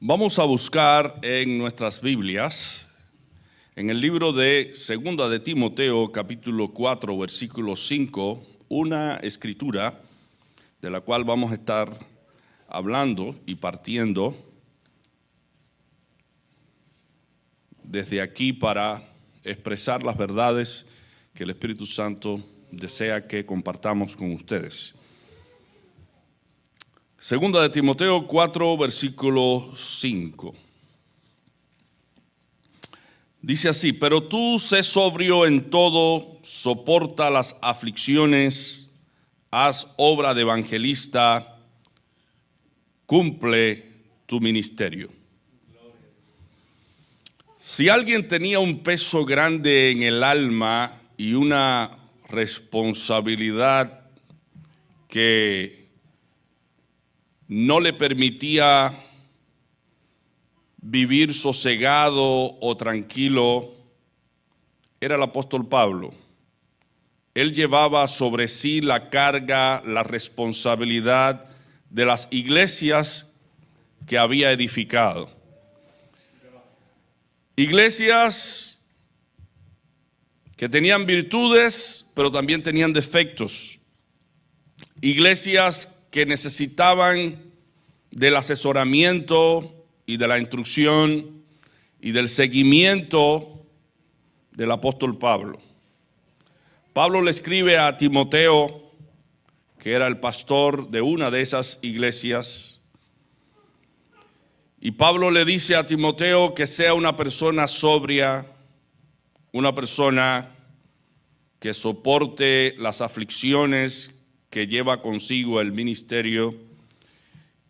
Vamos a buscar en nuestras Biblias, en el libro de Segunda de Timoteo, capítulo 4, versículo 5, una escritura de la cual vamos a estar hablando y partiendo desde aquí para expresar las verdades que el Espíritu Santo desea que compartamos con ustedes. Segunda de Timoteo 4, versículo 5. Dice así: pero tú sé sobrio en todo, soporta las aflicciones, haz obra de evangelista, cumple tu ministerio. Si alguien tenía un peso grande en el alma y una responsabilidad que no le permitía vivir sosegado o tranquilo, era el apóstol Pablo. Él llevaba sobre sí la carga, la responsabilidad de las iglesias que había edificado. Iglesias que tenían virtudes, pero también tenían defectos. Iglesias que necesitaban del asesoramiento y de la instrucción y del seguimiento del apóstol Pablo. Pablo le escribe a Timoteo, que era el pastor de una de esas iglesias, y Pablo le dice a Timoteo que sea una persona sobria, una persona que soporte las aflicciones que lleva consigo el ministerio,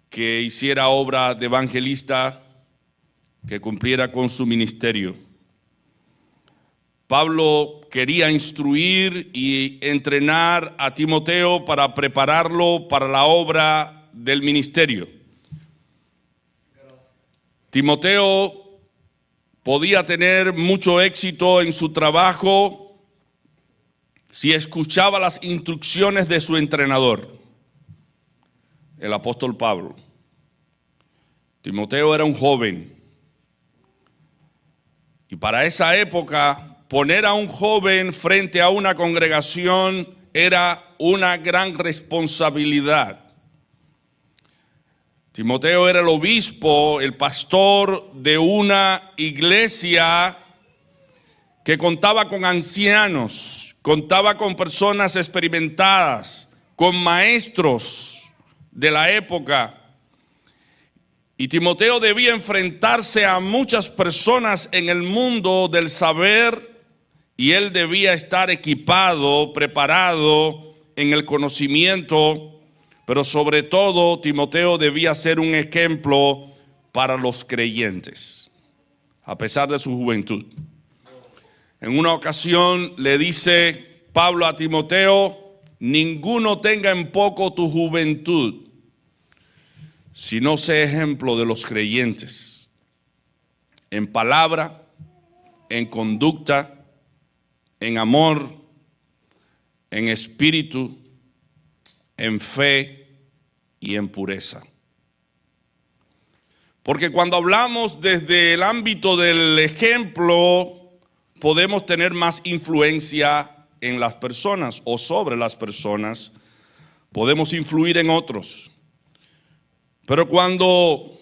que hiciera obra de evangelista, que cumpliera con su ministerio. Pablo quería instruir y entrenar a Timoteo para prepararlo para la obra del ministerio. Timoteo podía tener mucho éxito en su trabajo si escuchaba las instrucciones de su entrenador, el apóstol Pablo. Timoteo era un joven, y para esa época poner a un joven frente a una congregación era una gran responsabilidad. Timoteo era el obispo, el pastor de una iglesia que contaba con ancianos, contaba con personas experimentadas, con maestros de la época. Y Timoteo debía enfrentarse a muchas personas en el mundo del saber, y él debía estar equipado, preparado en el conocimiento, pero sobre todo Timoteo debía ser un ejemplo para los creyentes, a pesar de su juventud. En una ocasión le dice Pablo a Timoteo: ninguno tenga en poco tu juventud, sino sé ejemplo de los creyentes, en palabra, en conducta, en amor, en espíritu, en fe y en pureza. Porque cuando hablamos desde el ámbito del ejemplo, podemos tener más influencia en las personas o sobre las personas, podemos influir en otros. Pero cuando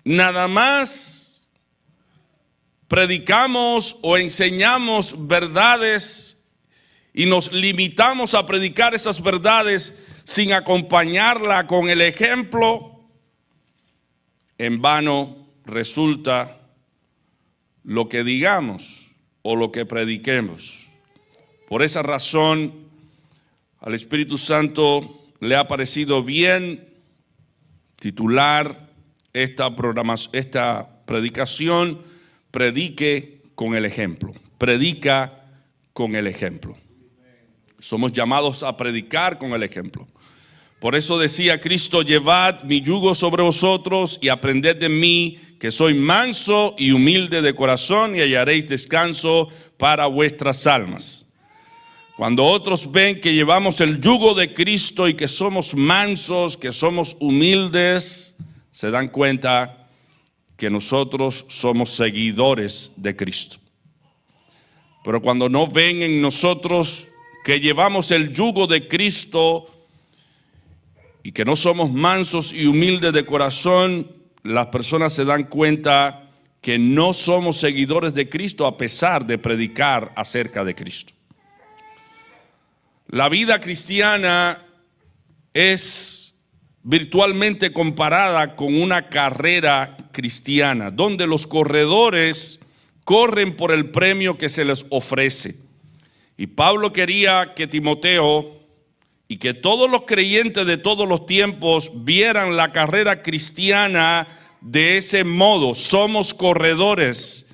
nada más predicamos o enseñamos verdades y nos limitamos a predicar esas verdades sin acompañarla con el ejemplo, en vano resulta lo que digamos o lo que prediquemos. Por esa razón, al Espíritu Santo le ha parecido bien titular esta predicación: predique con el ejemplo. Predica con el ejemplo. Somos llamados a predicar con el ejemplo. Por eso decía Cristo: llevad mi yugo sobre vosotros y aprended de mí, que soy manso y humilde de corazón, y hallaréis descanso para vuestras almas. Cuando otros ven que llevamos el yugo de Cristo y que somos mansos, que somos humildes, se dan cuenta que nosotros somos seguidores de Cristo. Pero cuando no ven en nosotros que llevamos el yugo de Cristo y que no somos mansos y humildes de corazón, las personas se dan cuenta que no somos seguidores de Cristo a pesar de predicar acerca de Cristo. La vida cristiana es virtualmente comparada con una carrera cristiana, donde los corredores corren por el premio que se les ofrece. Y Pablo quería que Timoteo y que todos los creyentes de todos los tiempos vieran la carrera cristiana de ese modo. Somos corredores.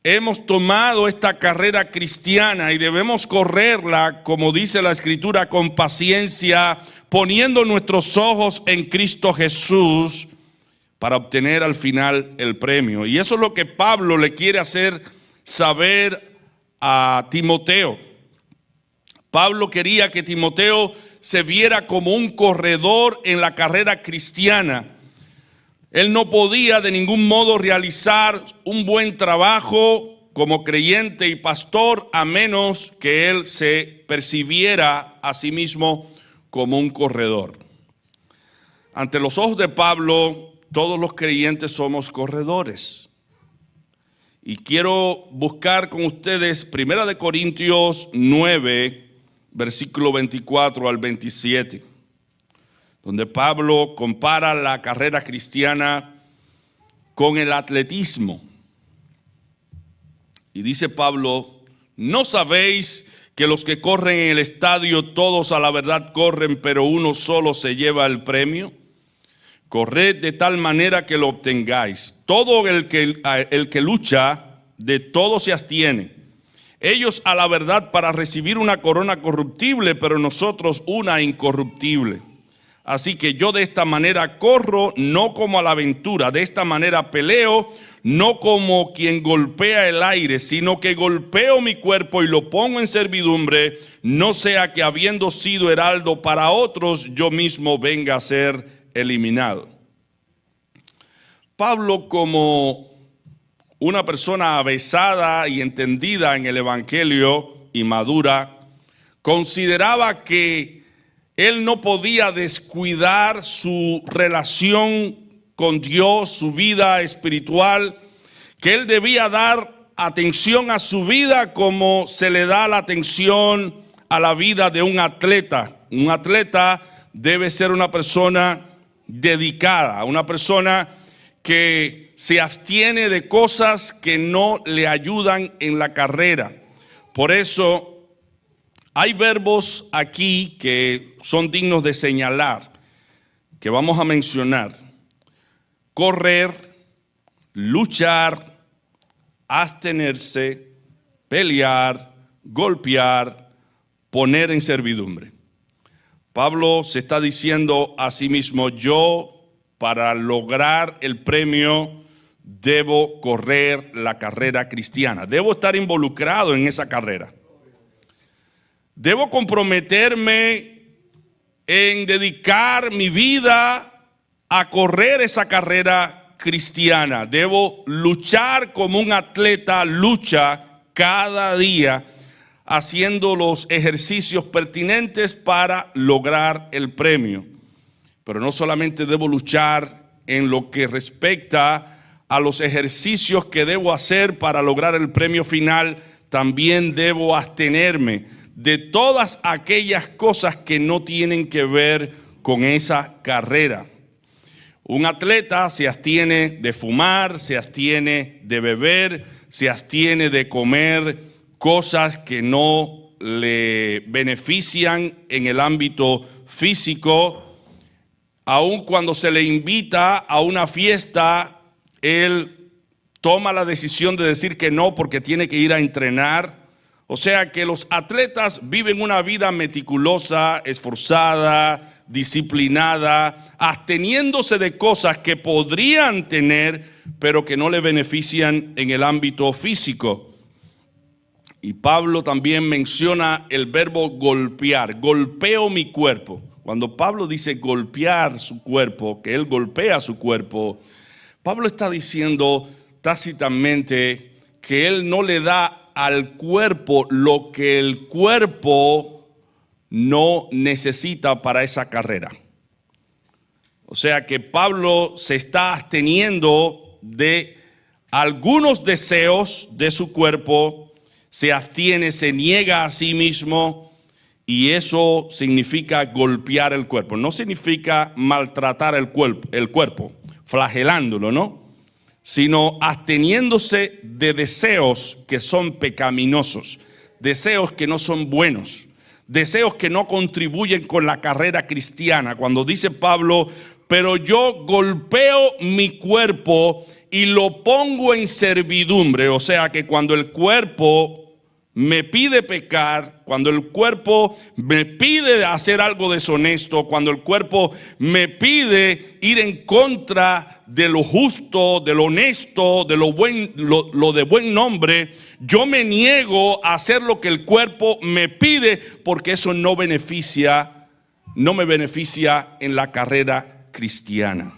Hemos tomado esta carrera cristiana y debemos correrla, como dice la Escritura, con paciencia, poniendo nuestros ojos en Cristo Jesús para obtener al final el premio. Y eso es lo que Pablo le quiere hacer saber a Timoteo. Pablo quería que Timoteo se viera como un corredor en la carrera cristiana. Él no podía de ningún modo realizar un buen trabajo como creyente y pastor a menos que él se percibiera a sí mismo como un corredor. Ante los ojos de Pablo, todos los creyentes somos corredores. Y quiero buscar con ustedes 1 Corintios 9, versículo 24 al 27. Donde Pablo compara la carrera cristiana con el atletismo. Y dice Pablo, ¿no sabéis que los que corren en el estadio todos a la verdad corren, pero uno solo se lleva el premio? Corred de tal manera que lo obtengáis. Todo el que lucha, de todo se abstiene. Ellos a la verdad para recibir una corona corruptible, pero nosotros una incorruptible. Así que yo de esta manera corro, no como a la aventura, de esta manera peleo, no como quien golpea el aire, sino que golpeo mi cuerpo y lo pongo en servidumbre, no sea que habiendo sido heraldo para otros, yo mismo venga a ser eliminado. Pablo, como una persona avesada y entendida en el evangelio y madura, consideraba que él no podía descuidar su relación con Dios, su vida espiritual, que él debía dar atención a su vida como se le da la atención a la vida de un atleta. Un atleta debe ser una persona dedicada, una persona que se abstiene de cosas que no le ayudan en la carrera. Por eso hay verbos aquí que son dignos de señalar, que vamos a mencionar: correr, luchar, abstenerse, pelear, golpear, poner en servidumbre. Pablo se está diciendo a sí mismo: yo, para lograr el premio, debo correr la carrera cristiana. Debo estar involucrado en esa carrera. Debo comprometerme en dedicar mi vida a correr esa carrera cristiana. Debo luchar como un atleta lucha cada día, haciendo los ejercicios pertinentes para lograr el premio. Pero no solamente debo luchar en lo que respecta a los ejercicios que debo hacer para lograr el premio final, también debo abstenerme de todas aquellas cosas que no tienen que ver con esa carrera. Un atleta se abstiene de fumar, se abstiene de beber, se abstiene de comer cosas que no le benefician en el ámbito físico. Aun cuando se le invita a una fiesta, él toma la decisión de decir que no porque tiene que ir a entrenar. O sea que los atletas viven una vida meticulosa, esforzada, disciplinada, absteniéndose de cosas que podrían tener, pero que no le benefician en el ámbito físico. Y Pablo también menciona el verbo golpear. Golpeo mi cuerpo. Cuando Pablo dice golpear su cuerpo, que él golpea su cuerpo, Pablo está diciendo tácitamente que él no le da al cuerpo lo que el cuerpo no necesita para esa carrera. O sea que Pablo se está absteniendo de algunos deseos de su cuerpo, se abstiene, se niega a sí mismo, y eso significa golpear el cuerpo. No significa maltratar el cuerpo, flagelándolo, ¿no? Sino absteniéndose de deseos que son pecaminosos, deseos que no son buenos, deseos que no contribuyen con la carrera cristiana. Cuando dice Pablo, pero yo golpeo mi cuerpo y lo pongo en servidumbre, o sea que cuando el cuerpo me pide pecar, cuando el cuerpo me pide hacer algo deshonesto, cuando el cuerpo me pide ir en contra de lo justo, de lo honesto, de lo de buen nombre, yo me niego a hacer lo que el cuerpo me pide, porque eso no me beneficia en la carrera cristiana.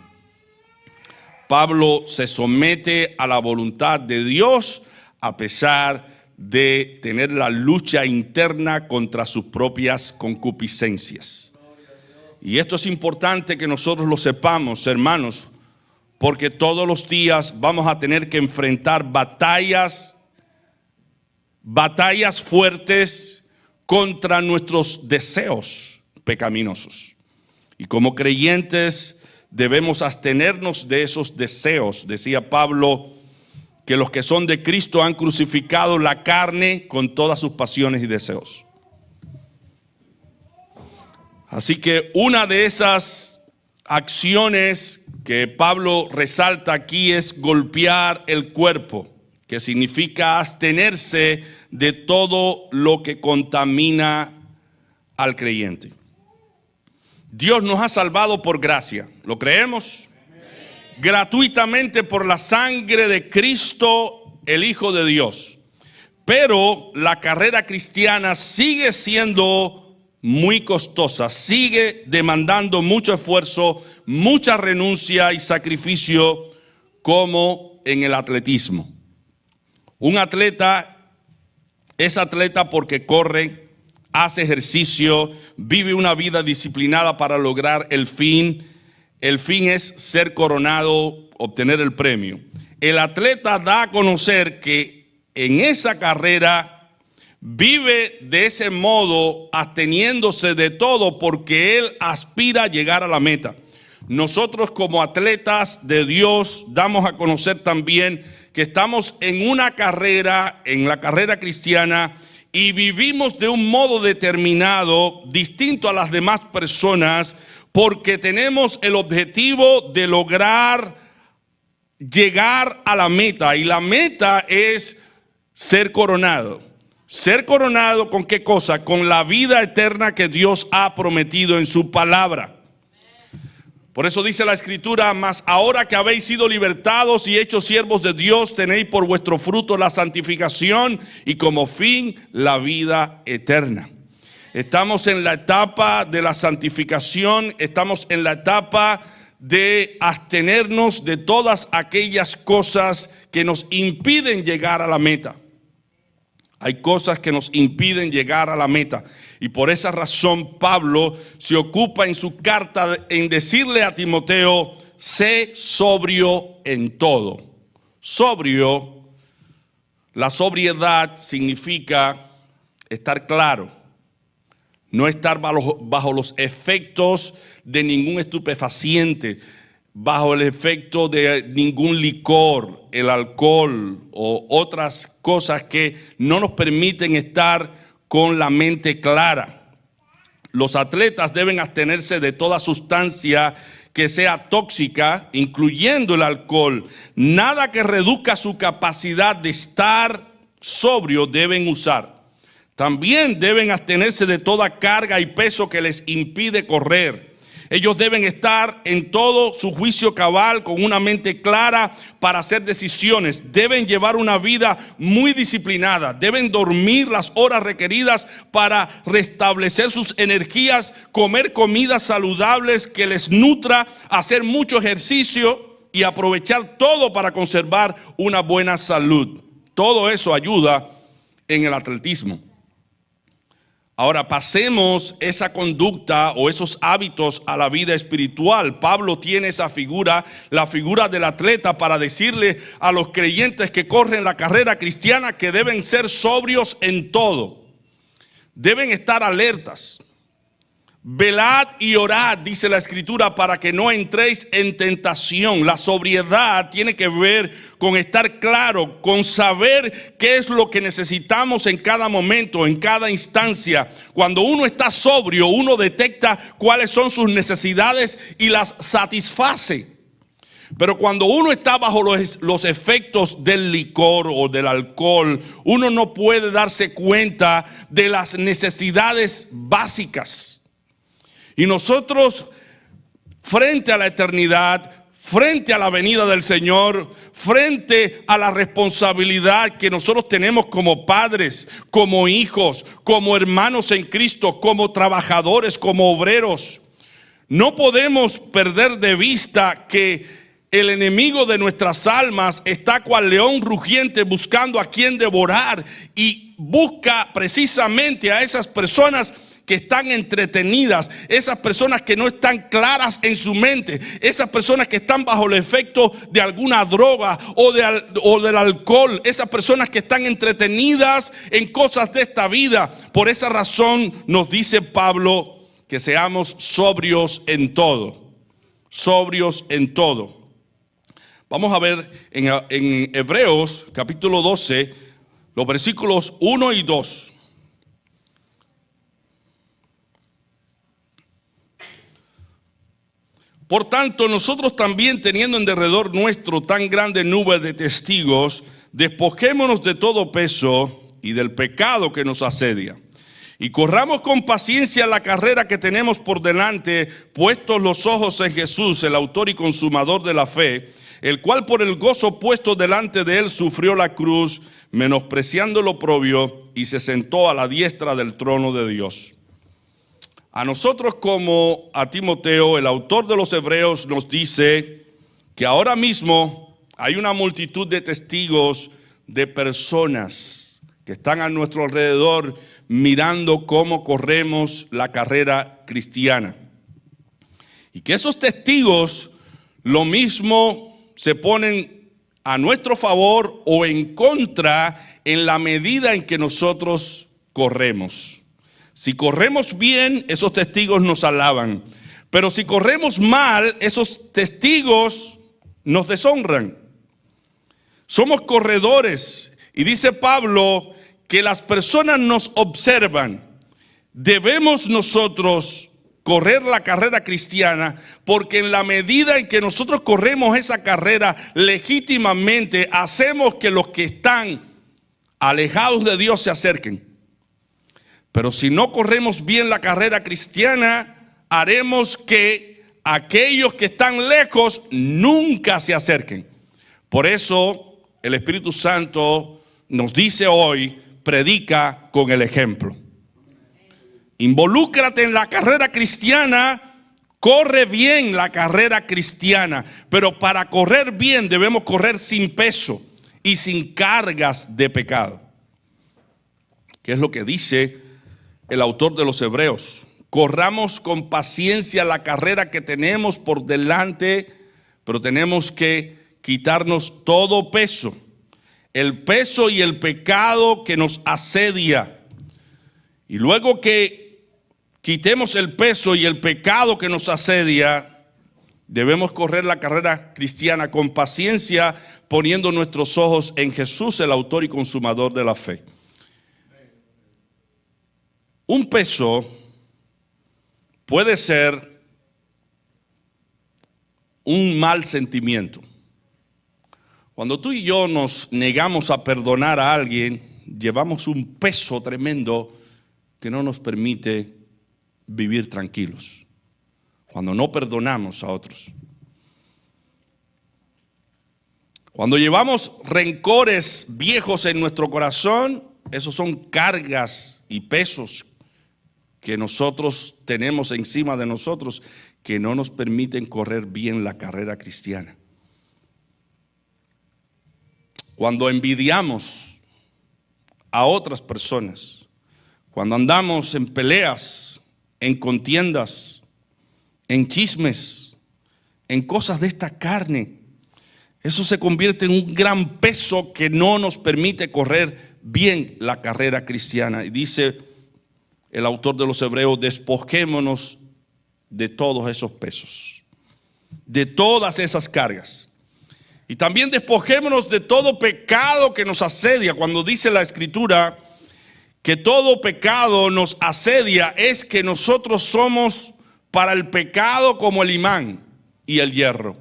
Pablo se somete a la voluntad de Dios a pesar de tener la lucha interna contra sus propias concupiscencias. Y esto es importante que nosotros lo sepamos, hermanos, porque todos los días vamos a tener que enfrentar batallas fuertes contra nuestros deseos pecaminosos. Y como creyentes debemos abstenernos de esos deseos. Decía Pablo que los que son de Cristo han crucificado la carne con todas sus pasiones y deseos. Así que una de esas acciones que Pablo resalta aquí es golpear el cuerpo, que significa abstenerse de todo lo que contamina al creyente. Dios nos ha salvado por gracia, ¿lo creemos? Gratuitamente por la sangre de Cristo, el Hijo de Dios. Pero la carrera cristiana sigue siendo muy costosa, sigue demandando mucho esfuerzo, mucha renuncia y sacrificio, como en el atletismo. Un atleta es atleta porque corre, hace ejercicio, vive una vida disciplinada para lograr el fin. El fin es ser coronado, obtener el premio. El atleta da a conocer que en esa carrera vive de ese modo, absteniéndose de todo, porque él aspira a llegar a la meta. Nosotros como atletas de Dios damos a conocer también que estamos en una carrera, en la carrera cristiana, y vivimos de un modo determinado, distinto a las demás personas, porque tenemos el objetivo de lograr llegar a la meta. Y la meta es ser coronado. ¿Ser coronado con qué cosa? Con la vida eterna que Dios ha prometido en su palabra. Por eso dice la Escritura: mas ahora que habéis sido libertados y hechos siervos de Dios, tenéis por vuestro fruto la santificación y como fin la vida eterna. Estamos en la etapa de la santificación, estamos en la etapa de abstenernos de todas aquellas cosas que nos impiden llegar a la meta. Hay cosas que nos impiden llegar a la meta. Y por esa razón Pablo se ocupa en su carta en decirle a Timoteo: sé sobrio en todo. Sobrio, la sobriedad significa estar claro. No estar bajo los efectos de ningún estupefaciente, bajo el efecto de ningún licor, el alcohol o otras cosas que no nos permiten estar con la mente clara. Los atletas deben abstenerse de toda sustancia que sea tóxica, incluyendo el alcohol. Nada que reduzca su capacidad de estar sobrio deben usar. También deben abstenerse de toda carga y peso que les impide correr. Ellos deben estar en todo su juicio cabal, con una mente clara para hacer decisiones. Deben llevar una vida muy disciplinada. Deben dormir las horas requeridas para restablecer sus energías, comer comidas saludables que les nutra, hacer mucho ejercicio. y aprovechar todo para conservar una buena salud. Todo eso ayuda en el atletismo. Ahora pasemos esa conducta o esos hábitos a la vida espiritual. Pablo tiene esa figura, la figura del atleta, para decirle a los creyentes que corren la carrera cristiana que deben ser sobrios en todo. Deben estar alertas. Velad y orad, dice la Escritura, para que no entréis en tentación. La sobriedad tiene que ver con estar claro, con saber qué es lo que necesitamos en cada momento, en cada instancia. Cuando uno está sobrio, uno detecta cuáles son sus necesidades y las satisface. Pero cuando uno está bajo los efectos del licor o del alcohol, uno no puede darse cuenta de las necesidades básicas. Y nosotros, frente a la eternidad, frente a la venida del Señor, frente a la responsabilidad que nosotros tenemos como padres, como hijos, como hermanos en Cristo, como trabajadores, como obreros, no podemos perder de vista que el enemigo de nuestras almas está cual león rugiente buscando a quien devorar, y busca precisamente a esas personas que están entretenidas, esas personas que no están claras en su mente, esas personas que están bajo el efecto de alguna droga o del alcohol, esas personas que están entretenidas en cosas de esta vida. Por esa razón nos dice Pablo que seamos sobrios en todo, sobrios en todo. Vamos a ver en Hebreos capítulo 12, los versículos 1 y 2. Por tanto, nosotros también, teniendo en derredor nuestro tan grande nube de testigos, despojémonos de todo peso y del pecado que nos asedia, y corramos con paciencia la carrera que tenemos por delante, puestos los ojos en Jesús, el autor y consumador de la fe, el cual por el gozo puesto delante de él sufrió la cruz, menospreciando lo oprobio, y se sentó a la diestra del trono de Dios. A nosotros, como a Timoteo, el autor de los Hebreos nos dice que ahora mismo hay una multitud de testigos, de personas que están a nuestro alrededor mirando cómo corremos la carrera cristiana. Y que esos testigos lo mismo se ponen a nuestro favor o en contra en la medida en que nosotros corremos. Si corremos bien, esos testigos nos alaban. Pero si corremos mal, esos testigos nos deshonran. Somos corredores. Y dice Pablo que las personas nos observan. Debemos nosotros correr la carrera cristiana, porque en la medida en que nosotros corremos esa carrera legítimamente, hacemos que los que están alejados de Dios se acerquen. Pero si no corremos bien la carrera cristiana, haremos que aquellos que están lejos nunca se acerquen. Por eso el Espíritu Santo nos dice hoy, predica con el ejemplo. Involúcrate en la carrera cristiana, corre bien la carrera cristiana. Pero para correr bien debemos correr sin peso y sin cargas de pecado. ¿Qué es lo que dice el autor de los Hebreos? Corramos con paciencia la carrera que tenemos por delante, pero tenemos que quitarnos todo peso, el peso y el pecado que nos asedia. Y luego que quitemos el peso y el pecado que nos asedia, debemos correr la carrera cristiana con paciencia, poniendo nuestros ojos en Jesús, el autor y consumador de la fe. Un peso puede ser un mal sentimiento. Cuando tú y yo nos negamos a perdonar a alguien, llevamos un peso tremendo que no nos permite vivir tranquilos. Cuando no perdonamos a otros. Cuando llevamos rencores viejos en nuestro corazón, esos son cargas y pesos que nosotros tenemos encima de nosotros, que no nos permiten correr bien la carrera cristiana. cuando envidiamos a otras personas, cuando andamos en peleas, en contiendas, en chismes, en cosas de esta carne, eso se convierte en un gran peso que no nos permite correr bien la carrera cristiana. Y dice el autor de los Hebreos: despojémonos de todos esos pesos, de todas esas cargas. Y también despojémonos de todo pecado que nos asedia. Cuando dice la Escritura que todo pecado nos asedia, es que nosotros somos para el pecado como el imán y el hierro.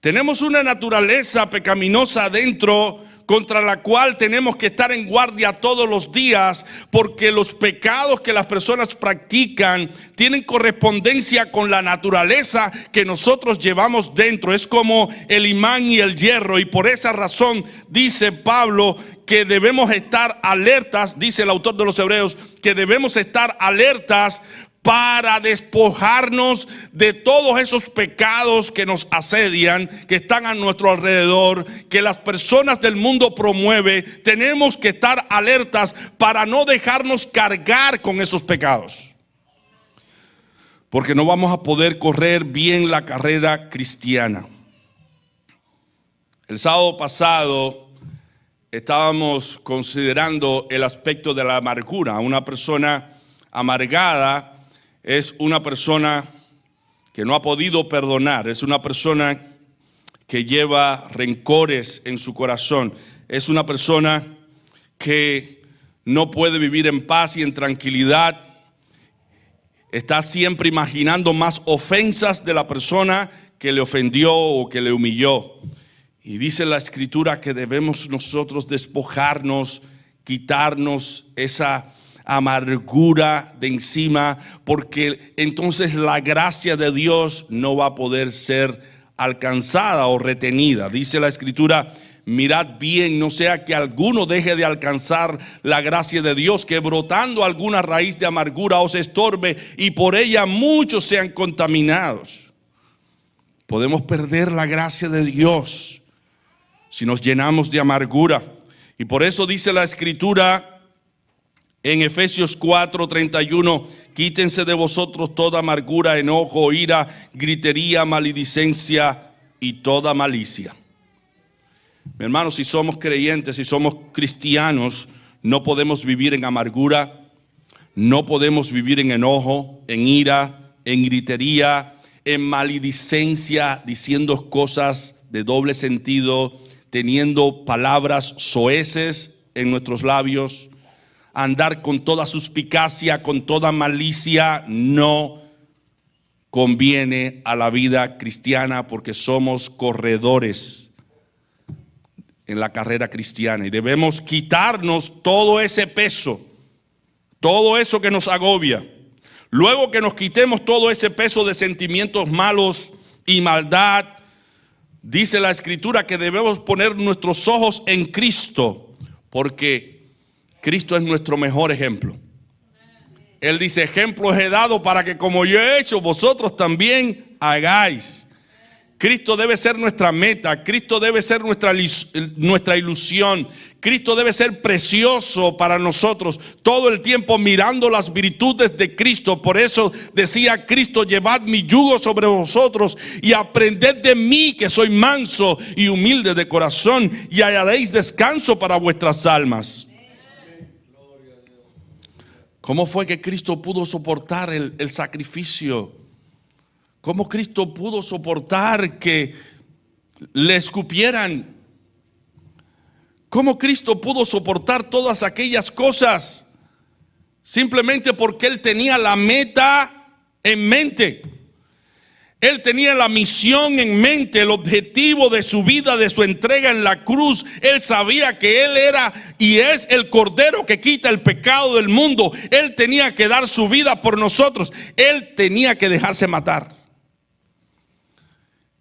Tenemos una naturaleza pecaminosa adentro contra la cual tenemos que estar en guardia todos los días, porque los pecados que las personas practican tienen correspondencia con la naturaleza que nosotros llevamos dentro. Es como el imán y el hierro, y por esa razón dice Pablo que debemos estar alertas, dice el autor de los Hebreos, que debemos estar alertas para despojarnos de todos esos pecados que nos asedian, que están a nuestro alrededor, que las personas del mundo promueven. Tenemos que estar alertas para no dejarnos cargar con esos pecados, porque no vamos a poder correr bien la carrera cristiana. El sábado pasado estábamos considerando el aspecto de la amargura. Una persona amargada es una persona que no ha podido perdonar, es una persona que lleva rencores en su corazón, es una persona que no puede vivir en paz y en tranquilidad, está siempre imaginando más ofensas de la persona que le ofendió o que le humilló. Y dice la Escritura que debemos nosotros despojarnos, quitarnos esa amargura de encima, porque entonces la gracia de Dios no va a poder ser alcanzada o retenida. Dice la Escritura: mirad bien, no sea que alguno deje de alcanzar la gracia de Dios, que brotando alguna raíz de amargura os estorbe y por ella muchos sean contaminados. Podemos perder la gracia de Dios si nos llenamos de amargura. Y por eso dice la Escritura en Efesios 4:31: quítense de vosotros toda amargura, enojo, ira, gritería, maledicencia y toda malicia. Mi hermano, si somos creyentes, si somos cristianos, no podemos vivir en amargura, no podemos vivir en enojo, en ira, en gritería, en maledicencia, diciendo cosas de doble sentido, teniendo palabras soeces en nuestros labios. Andar con toda suspicacia, con toda malicia, no conviene a la vida cristiana, porque somos corredores en la carrera cristiana y debemos quitarnos todo ese peso, todo eso que nos agobia. Luego que nos quitemos todo ese peso de sentimientos malos y maldad, dice la Escritura que debemos poner nuestros ojos en Cristo, porque Cristo es nuestro mejor ejemplo. Él dice: ejemplos he dado para que como yo he hecho, vosotros también hagáis. Cristo debe ser nuestra meta, Cristo debe ser nuestra ilusión, Cristo debe ser precioso para nosotros, todo el tiempo mirando las virtudes de Cristo. Por eso decía Cristo: llevad mi yugo sobre vosotros y aprended de mí, que soy manso y humilde de corazón, y hallaréis descanso para vuestras almas. ¿Cómo fue que Cristo pudo soportar el sacrificio? ¿Cómo Cristo pudo soportar que le escupieran? ¿Cómo Cristo pudo soportar todas aquellas cosas? Simplemente porque Él tenía la meta en mente. Él tenía la misión en mente, el objetivo de su vida, de su entrega en la cruz. Él sabía que Él era y es el Cordero que quita el pecado del mundo. Él tenía que dar su vida por nosotros. Él tenía que dejarse matar.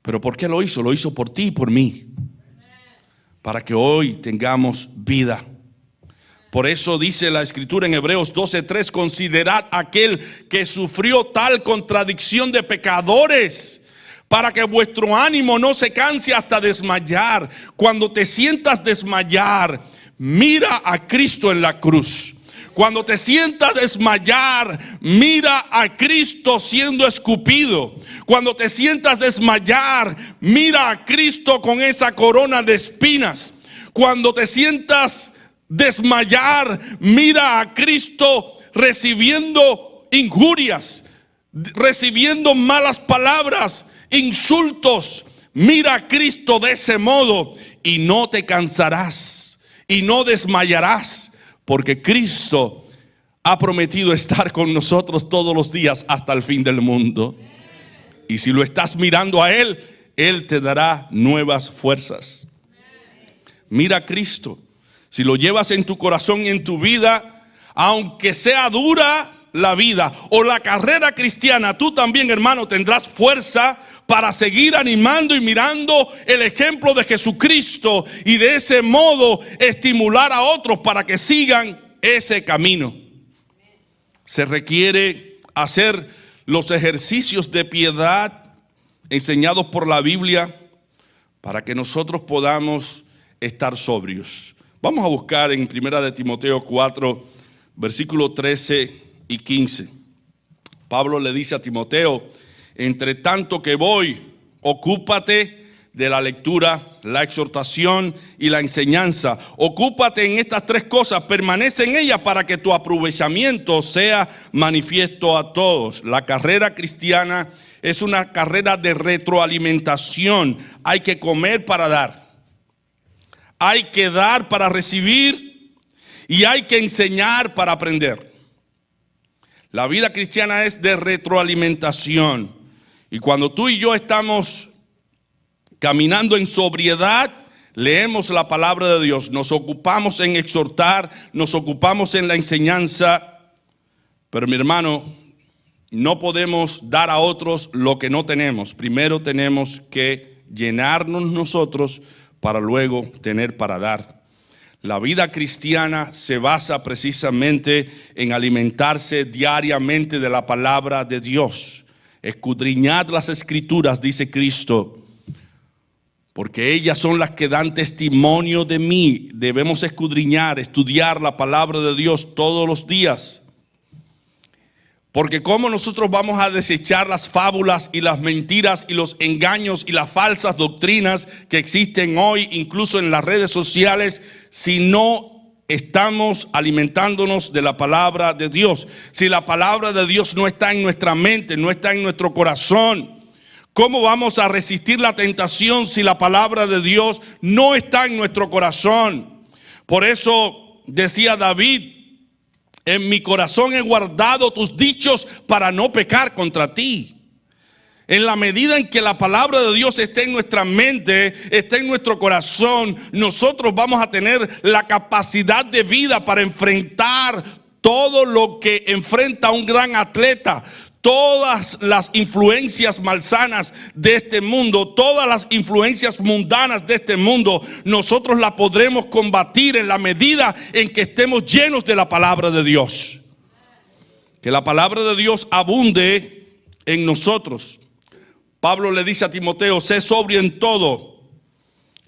¿Pero por qué lo hizo? Lo hizo por ti y por mí, para que hoy tengamos vida. Por eso dice la Escritura en Hebreos 12:3: considerad aquel que sufrió tal contradicción de pecadores, para que vuestro ánimo no se canse hasta desmayar. Cuando te sientas desmayar, mira a Cristo en la cruz. Cuando te sientas desmayar, mira a Cristo siendo escupido. Cuando te sientas desmayar, mira a Cristo con esa corona de espinas. Cuando te sientas desmayar, mira a Cristo recibiendo injurias, recibiendo malas palabras, insultos. Mira a Cristo de ese modo y no te cansarás y no desmayarás. Porque Cristo ha prometido estar con nosotros todos los días hasta el fin del mundo. Y si lo estás mirando a Él, Él te dará nuevas fuerzas. Mira a Cristo. Si lo llevas en tu corazón y en tu vida, aunque sea dura la vida o la carrera cristiana, tú también, hermano, tendrás fuerza para seguir animando y mirando el ejemplo de Jesucristo y de ese modo estimular a otros para que sigan ese camino. Se requiere hacer los ejercicios de piedad enseñados por la Biblia para que nosotros podamos estar sobrios. Vamos a buscar en 1 de Timoteo 4, versículos 13 y 15. Pablo le dice a Timoteo: entre tanto que voy, ocúpate de la lectura, la exhortación y la enseñanza. Ocúpate en estas tres cosas, permanece en ellas para que tu aprovechamiento sea manifiesto a todos. La carrera cristiana es una carrera de retroalimentación. Hay que comer para dar. Hay que dar para recibir y hay que enseñar para aprender. La vida cristiana es de retroalimentación. Y cuando tú y yo estamos caminando en sobriedad, leemos la palabra de Dios, nos ocupamos en exhortar, nos ocupamos en la enseñanza. Pero mi hermano, no podemos dar a otros lo que no tenemos. Primero tenemos que llenarnos nosotros para luego tener para dar. La vida cristiana se basa precisamente en alimentarse diariamente de la palabra de Dios. Escudriñad las escrituras, dice Cristo, porque ellas son las que dan testimonio de mí. Debemos escudriñar, estudiar la palabra de Dios todos los días. Porque ¿cómo nosotros vamos a desechar las fábulas y las mentiras y los engaños y las falsas doctrinas que existen hoy, incluso en las redes sociales, si no estamos alimentándonos de la palabra de Dios? Si la palabra de Dios no está en nuestra mente, no está en nuestro corazón, ¿cómo vamos a resistir la tentación si la palabra de Dios no está en nuestro corazón? Por eso decía David: en mi corazón he guardado tus dichos para no pecar contra ti. En la medida en que la palabra de Dios esté en nuestra mente, esté en nuestro corazón, nosotros vamos a tener la capacidad de vida para enfrentar todo lo que enfrenta un gran atleta. Todas las influencias malsanas de este mundo, todas las influencias mundanas de este mundo, nosotros las podremos combatir en la medida en que estemos llenos de la palabra de Dios. Que la palabra de Dios abunde en nosotros. Pablo le dice a Timoteo: sé sobrio en todo.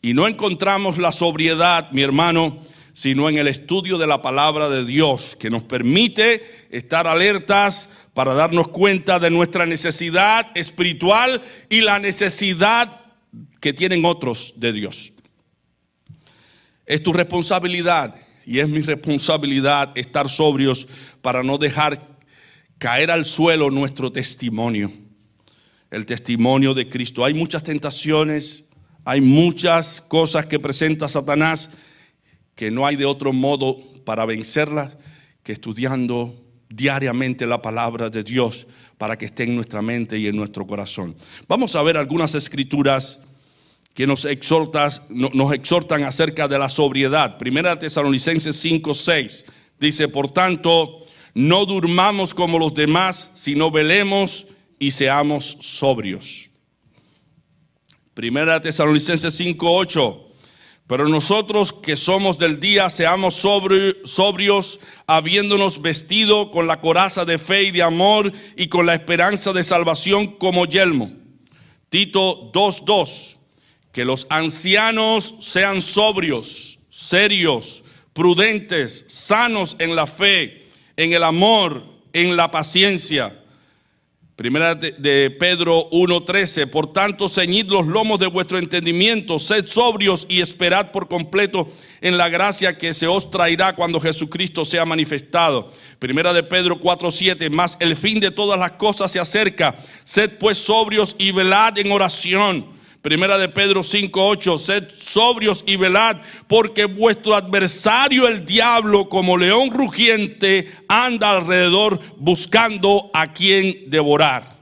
Y no encontramos la sobriedad, mi hermano, sino en el estudio de la palabra de Dios, que nos permite estar alertas para darnos cuenta de nuestra necesidad espiritual y la necesidad que tienen otros de Dios. Es tu responsabilidad y es mi responsabilidad estar sobrios para no dejar caer al suelo nuestro testimonio. El testimonio de Cristo. Hay muchas tentaciones, hay muchas cosas que presenta Satanás que no hay de otro modo para vencerlas que estudiando diariamente la palabra de Dios para que esté en nuestra mente y en nuestro corazón. Vamos a ver algunas escrituras que nos exhortan acerca de la sobriedad. 1 Tesalonicenses 5:6 dice: por tanto, no durmamos como los demás, sino velemos y seamos sobrios. 1 Tesalonicenses 5:8. Pero nosotros que somos del día, seamos sobrios, habiéndonos vestido con la coraza de fe y de amor y con la esperanza de salvación como yelmo, Tito 2:2, que los ancianos sean sobrios, serios, prudentes, sanos en la fe, en el amor, en la paciencia. Primera de Pedro 1:13, por tanto ceñid los lomos de vuestro entendimiento, sed sobrios y esperad por completo en la gracia que se os traerá cuando Jesucristo sea manifestado. Primera de Pedro 4:7, mas el fin de todas las cosas se acerca, sed pues sobrios y velad en oración. Primera de Pedro 5:8, sed sobrios y velad, porque vuestro adversario el diablo, como león rugiente, anda alrededor buscando a quien devorar.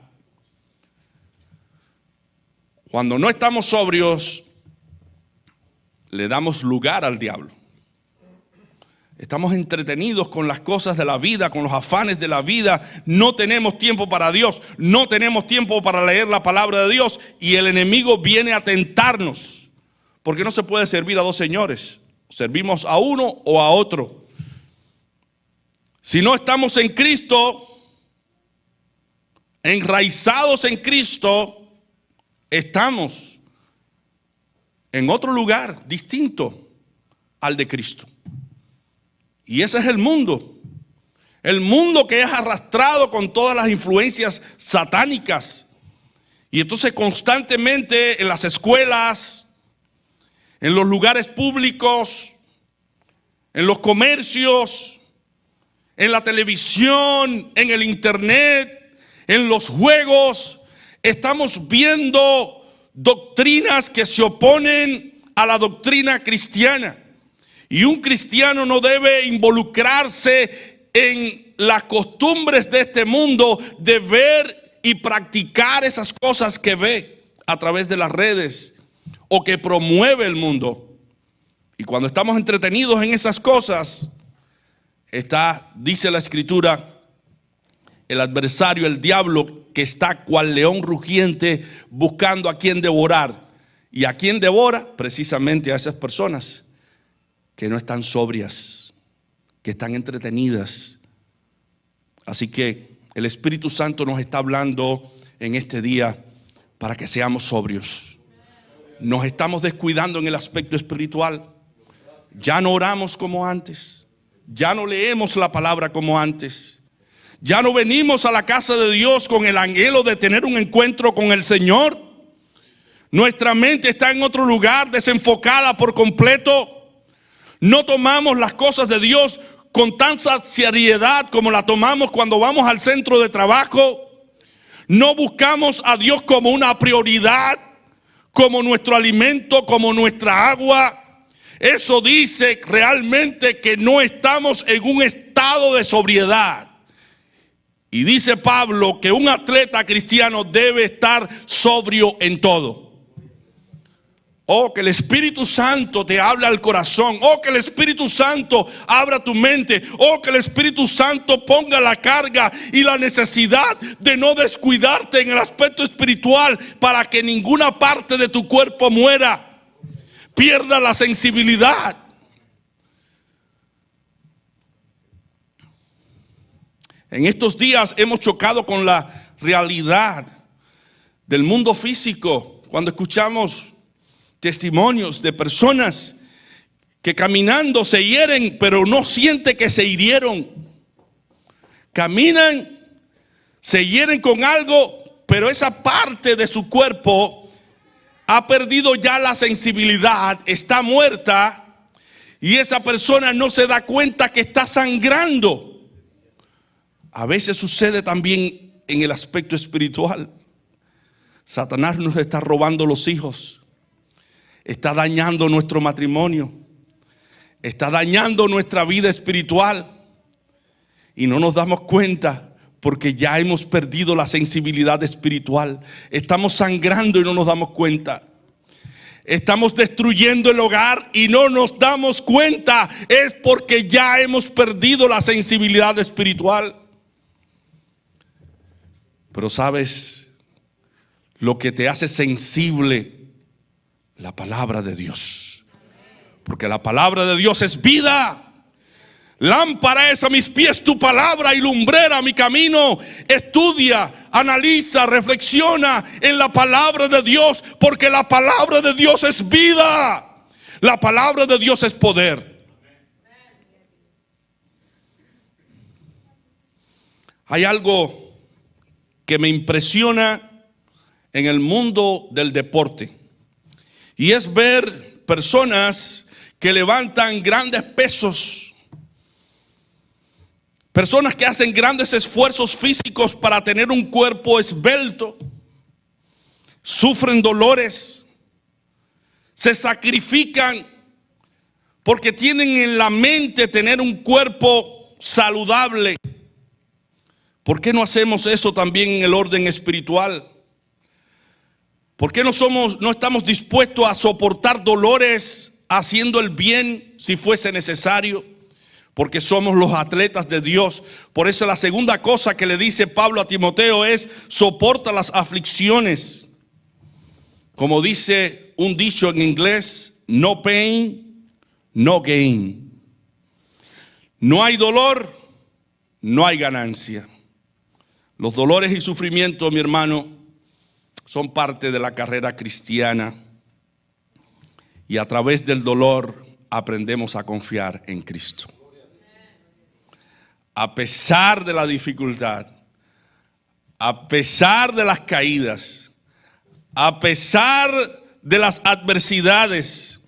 Cuando no estamos sobrios, le damos lugar al diablo. Estamos entretenidos con las cosas de la vida, con los afanes de la vida. No tenemos tiempo para Dios, no tenemos tiempo para leer la palabra de Dios. Y el enemigo viene a tentarnos, porque no se puede servir a dos señores. Servimos a uno o a otro. Si no estamos en Cristo, enraizados en Cristo, estamos en otro lugar distinto al de Cristo. Y ese es el mundo que es arrastrado con todas las influencias satánicas. Y entonces constantemente en las escuelas, en los lugares públicos, en los comercios, en la televisión, en el internet, en los juegos, estamos viendo doctrinas que se oponen a la doctrina cristiana. Y un cristiano no debe involucrarse en las costumbres de este mundo, de ver y practicar esas cosas que ve a través de las redes o que promueve el mundo. Y cuando estamos entretenidos en esas cosas, dice la Escritura, el adversario, el diablo, que está cual león rugiente buscando a quien devorar. ¿Y a quien devora? Precisamente a esas personas que no están sobrias, que están entretenidas. Así que el Espíritu Santo nos está hablando en este día para que seamos sobrios. Nos estamos descuidando en el aspecto espiritual. Ya no oramos como antes. Ya no leemos la palabra como antes. Ya no venimos a la casa de Dios con el anhelo de tener un encuentro con el Señor. Nuestra mente está en otro lugar, desenfocada por completo. No tomamos las cosas de Dios con tanta seriedad como la tomamos cuando vamos al centro de trabajo. No buscamos a Dios como una prioridad, como nuestro alimento, como nuestra agua. Eso dice realmente que no estamos en un estado de sobriedad. Y dice Pablo que un atleta cristiano debe estar sobrio en todo. Oh, que el Espíritu Santo te hable al corazón. Oh, que el Espíritu Santo abra tu mente. Oh, que el Espíritu Santo ponga la carga y la necesidad de no descuidarte en el aspecto espiritual para que ninguna parte de tu cuerpo muera, pierda la sensibilidad. En estos días hemos chocado con la realidad del mundo físico cuando escuchamos testimonios de personas que caminando se hieren, pero no siente que se hirieron. Caminan, se hieren con algo, pero esa parte de su cuerpo ha perdido ya la sensibilidad, está muerta, y esa persona no se da cuenta que está sangrando. A veces sucede también en el aspecto espiritual. Satanás nos está robando los hijos. Está dañando nuestro matrimonio. Está dañando nuestra vida espiritual. Y no nos damos cuenta porque ya hemos perdido la sensibilidad espiritual. Estamos sangrando y no nos damos cuenta. Estamos destruyendo el hogar y no nos damos cuenta. Es porque ya hemos perdido la sensibilidad espiritual. Pero ¿sabes lo que te hace sensible? La palabra de Dios. Porque la palabra de Dios es vida. Lámpara es a mis pies tu palabra y lumbrera a mi camino. Estudia, analiza, reflexiona en la palabra de Dios, porque la palabra de Dios es vida. La palabra de Dios es poder. Hay algo que me impresiona en el mundo del deporte, y es ver personas que levantan grandes pesos, personas que hacen grandes esfuerzos físicos para tener un cuerpo esbelto, sufren dolores, se sacrifican porque tienen en la mente tener un cuerpo saludable. ¿Por qué no hacemos eso también en el orden espiritual? ¿Por qué no estamos dispuestos a soportar dolores haciendo el bien si fuese necesario? Porque somos los atletas de Dios. Por eso la segunda cosa que le dice Pablo a Timoteo es: soporta las aflicciones. Como dice un dicho en inglés, no pain, no gain. No hay dolor, no hay ganancia. Los dolores y sufrimientos, mi hermano, son parte de la carrera cristiana, y a través del dolor aprendemos a confiar en Cristo. A pesar de la dificultad, a pesar de las caídas, a pesar de las adversidades,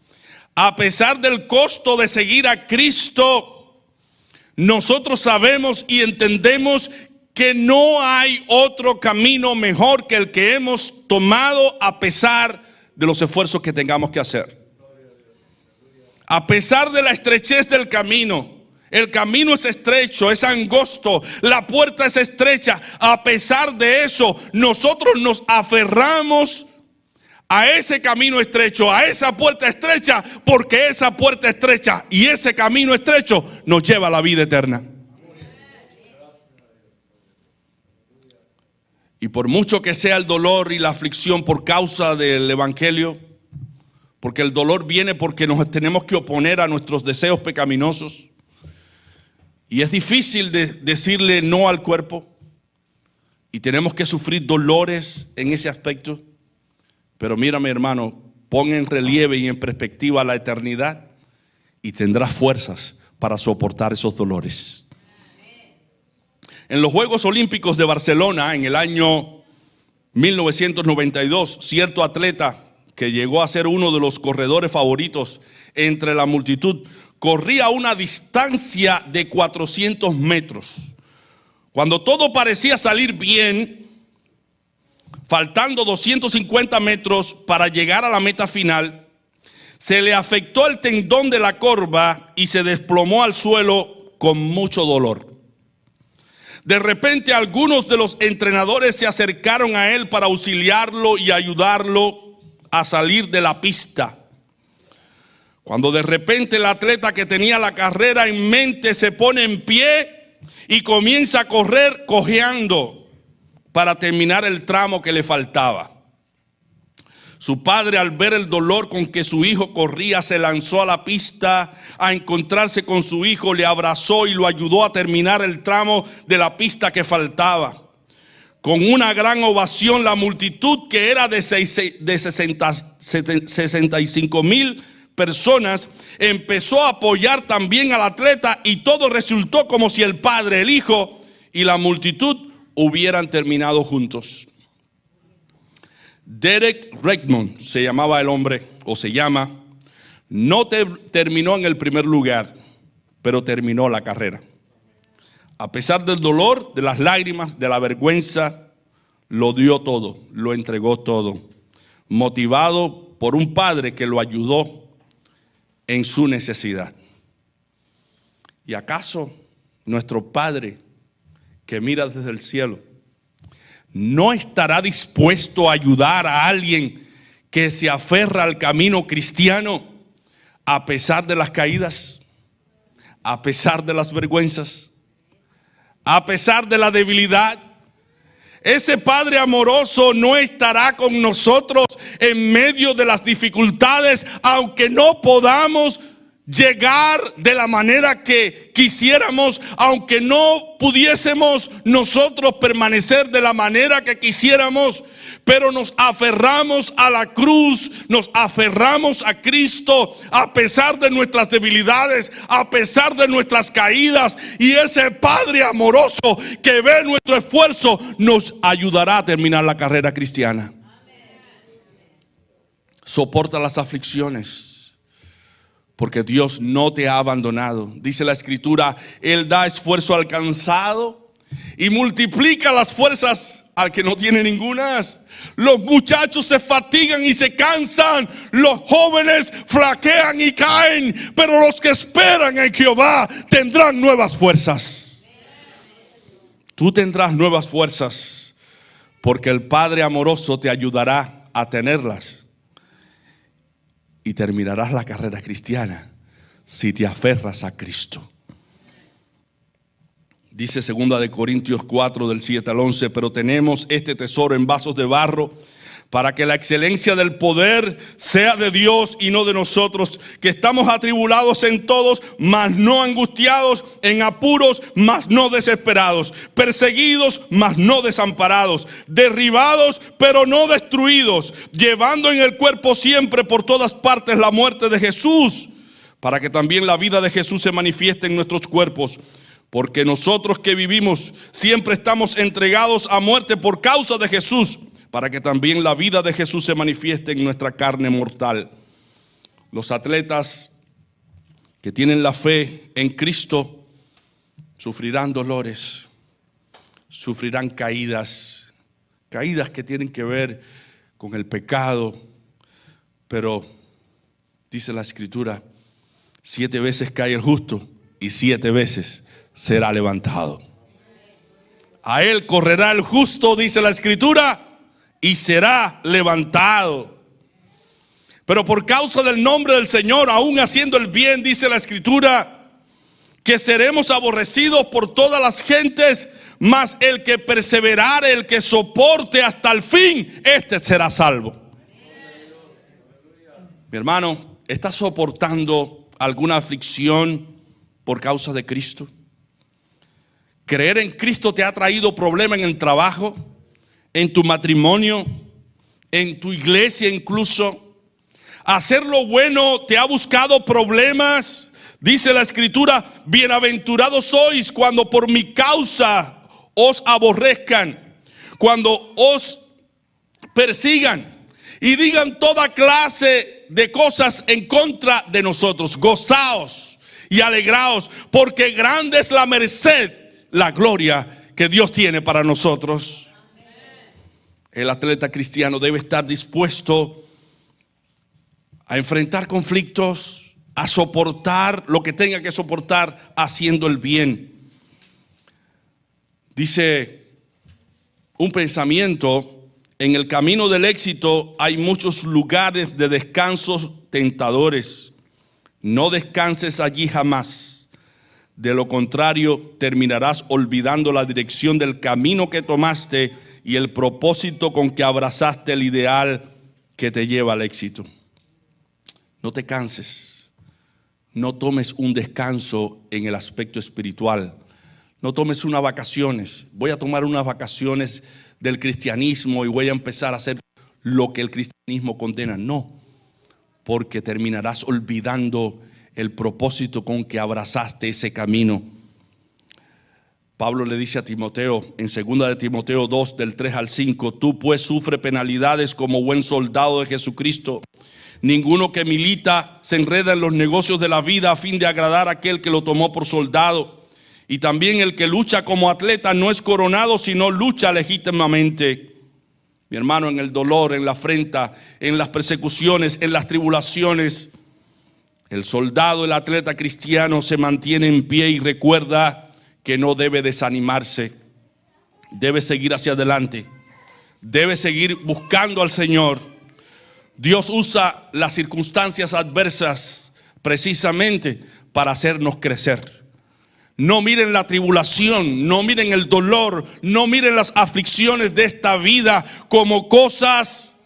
a pesar del costo de seguir a Cristo, nosotros sabemos y entendemos que no hay otro camino mejor que el que hemos tomado, a pesar de los esfuerzos que tengamos que hacer. A pesar de la estrechez del camino. El camino es estrecho, es angosto, la puerta es estrecha. A pesar de eso, nosotros nos aferramos a ese camino estrecho, a esa puerta estrecha, porque esa puerta estrecha y ese camino estrecho nos lleva a la vida eterna. Y por mucho que sea el dolor y la aflicción por causa del evangelio, porque el dolor viene porque nos tenemos que oponer a nuestros deseos pecaminosos, y es difícil decirle no al cuerpo, y tenemos que sufrir dolores en ese aspecto. Pero mírame, hermano, pon en relieve y en perspectiva la eternidad, y tendrás fuerzas para soportar esos dolores. En los Juegos Olímpicos de Barcelona, en el año 1992, cierto atleta que llegó a ser uno de los corredores favoritos entre la multitud, corría una distancia de 400 metros. Cuando todo parecía salir bien, faltando 250 metros para llegar a la meta final, se le afectó el tendón de la corva y se desplomó al suelo con mucho dolor. De repente, algunos de los entrenadores se acercaron a él para auxiliarlo y ayudarlo a salir de la pista. Cuando de repente el atleta que tenía la carrera en mente se pone en pie y comienza a correr cojeando para terminar el tramo que le faltaba. Su padre, al ver el dolor con que su hijo corría, se lanzó a la pista a encontrarse con su hijo, le abrazó y lo ayudó a terminar el tramo de la pista que faltaba. Con una gran ovación, la multitud, que era de 65,000 personas, empezó a apoyar también al atleta, y todo resultó como si el padre, el hijo y la multitud hubieran terminado juntos. Derek Redmond se llamaba el hombre, o se llama. No terminó en el primer lugar, pero terminó la carrera. A pesar del dolor, de las lágrimas, de la vergüenza, lo dio todo, lo entregó todo, motivado por un padre que lo ayudó en su necesidad. ¿Y acaso nuestro Padre, que mira desde el cielo, no estará dispuesto a ayudar a alguien que se aferra al camino cristiano a pesar de las caídas, a pesar de las vergüenzas, a pesar de la debilidad? Ese Padre amoroso no estará con nosotros en medio de las dificultades, aunque no podamos llegar de la manera que quisiéramos, aunque no pudiésemos nosotros permanecer de la manera que quisiéramos, pero nos aferramos a la cruz, nos aferramos a Cristo a pesar de nuestras debilidades, a pesar de nuestras caídas, y ese Padre amoroso que ve nuestro esfuerzo nos ayudará a terminar la carrera cristiana. Soporta las aflicciones, porque Dios no te ha abandonado. Dice la Escritura, Él da esfuerzo al cansado y multiplica las fuerzas al que no tiene ningunas. Los muchachos se fatigan y se cansan, los jóvenes flaquean y caen, pero los que esperan en Jehová tendrán nuevas fuerzas. Tú tendrás nuevas fuerzas, porque el Padre amoroso te ayudará a tenerlas. Y terminarás la carrera cristiana si te aferras a Cristo. Dice 2 Corintios 4 del 7 al 11, pero tenemos este tesoro en vasos de barro, para que la excelencia del poder sea de Dios y no de nosotros, que estamos atribulados en todos, mas no angustiados, en apuros, mas no desesperados, perseguidos, mas no desamparados, derribados, pero no destruidos, llevando en el cuerpo siempre por todas partes la muerte de Jesús, para que también la vida de Jesús se manifieste en nuestros cuerpos. Porque nosotros que vivimos siempre estamos entregados a muerte por causa de Jesús, para que también la vida de Jesús se manifieste en nuestra carne mortal. Los atletas que tienen la fe en Cristo sufrirán dolores, sufrirán caídas que tienen que ver con el pecado, pero dice la Escritura, 7 veces cae el justo y 7 veces será levantado. A él correrá el justo, dice la Escritura, y será levantado. Pero por causa del nombre del Señor, aún haciendo el bien, dice la Escritura, que seremos aborrecidos por todas las gentes, mas el que perseverare, el que soporte hasta el fin, este será salvo. Mi hermano, ¿estás soportando alguna aflicción por causa de Cristo? ¿Creer en Cristo te ha traído problemas en el trabajo, en tu matrimonio, en tu iglesia incluso? ¿Hacer lo bueno te ha buscado problemas? Dice la Escritura, bienaventurados sois cuando por mi causa os aborrezcan, cuando os persigan y digan toda clase de cosas en contra de nosotros. Gozaos y alegraos, porque grande es la merced, la gloria que Dios tiene para nosotros. El atleta cristiano debe estar dispuesto a enfrentar conflictos, a soportar lo que tenga que soportar haciendo el bien. Dice un pensamiento, en el camino del éxito hay muchos lugares de descansos tentadores. No descanses allí jamás. De lo contrario, terminarás olvidando la dirección del camino que tomaste y el propósito con que abrazaste el ideal que te lleva al éxito. No te canses, no tomes un descanso en el aspecto espiritual, no tomes unas vacaciones. Voy a tomar unas vacaciones del cristianismo y voy a empezar a hacer lo que el cristianismo condena. No, porque terminarás olvidando el propósito con que abrazaste ese camino. Pablo le dice a Timoteo en 2 de Timoteo 2 del 3 al 5, tú pues sufre penalidades como buen soldado de Jesucristo. Ninguno que milita se enreda en los negocios de la vida a fin de agradar a aquel que lo tomó por soldado. Y también el que lucha como atleta no es coronado, sino lucha legítimamente. Mi hermano, en el dolor, en la afrenta, en las persecuciones, en las tribulaciones, el soldado, el atleta cristiano se mantiene en pie y recuerda que no debe desanimarse, debe seguir hacia adelante, debe seguir buscando al Señor. Dios usa las circunstancias adversas precisamente para hacernos crecer. No miren la tribulación, no miren el dolor, no miren las aflicciones de esta vida como cosas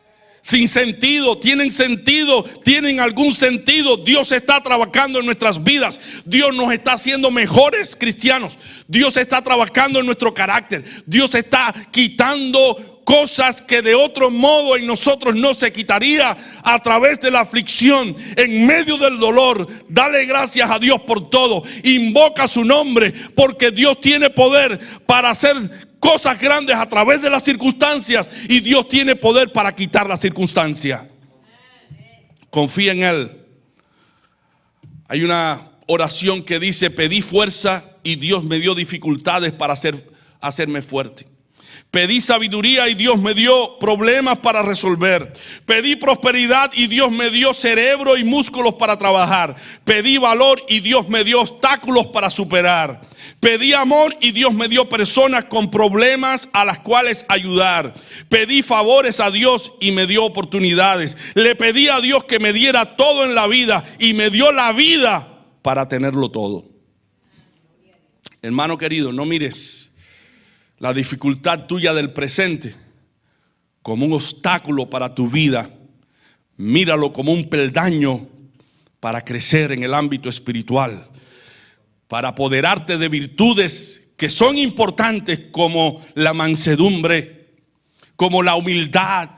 sin sentido, tienen algún sentido. Dios está trabajando en nuestras vidas. Dios nos está haciendo mejores cristianos. Dios está trabajando en nuestro carácter. Dios está quitando cosas que de otro modo en nosotros no se quitaría a través de la aflicción, en medio del dolor. Dale gracias a Dios por todo. Invoca su nombre, porque Dios tiene poder para hacer cosas grandes a través de las circunstancias, y Dios tiene poder para quitar la circunstancia. Confía en Él. Hay una oración que dice: pedí fuerza y Dios me dio dificultades para hacerme fuerte. Pedí sabiduría y Dios me dio problemas para resolver. Pedí prosperidad y Dios me dio cerebro y músculos para trabajar. Pedí valor y Dios me dio obstáculos para superar. Pedí amor y Dios me dio personas con problemas a las cuales ayudar. Pedí favores a Dios y me dio oportunidades. Le pedí a Dios que me diera todo en la vida y me dio la vida para tenerlo todo. Hermano querido, no mires la dificultad tuya del presente como un obstáculo para tu vida. Míralo como un peldaño para crecer en el ámbito espiritual, para apoderarte de virtudes que son importantes, como la mansedumbre, como la humildad,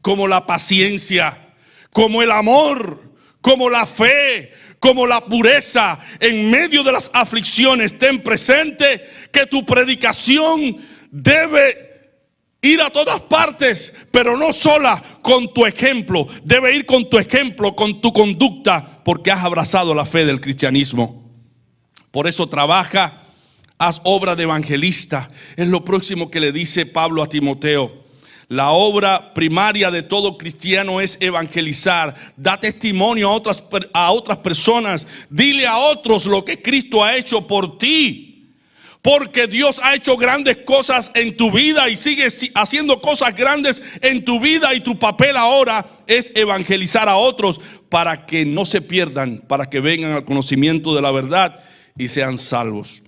como la paciencia, como el amor, como la fe, como la pureza. En medio de las aflicciones, ten presente que tu predicación debe ir a todas partes, pero no sola, con tu ejemplo. Debe ir con tu ejemplo, con tu conducta, porque has abrazado la fe del cristianismo. Por eso trabaja, haz obra de evangelista. Es lo próximo que le dice Pablo a Timoteo. La obra primaria de todo cristiano es evangelizar. Da testimonio a otras personas. Dile a otros lo que Cristo ha hecho por ti. Porque Dios ha hecho grandes cosas en tu vida y sigue haciendo cosas grandes en tu vida. Y tu papel ahora es evangelizar a otros para que no se pierdan, para que vengan al conocimiento de la verdad y sean salvos.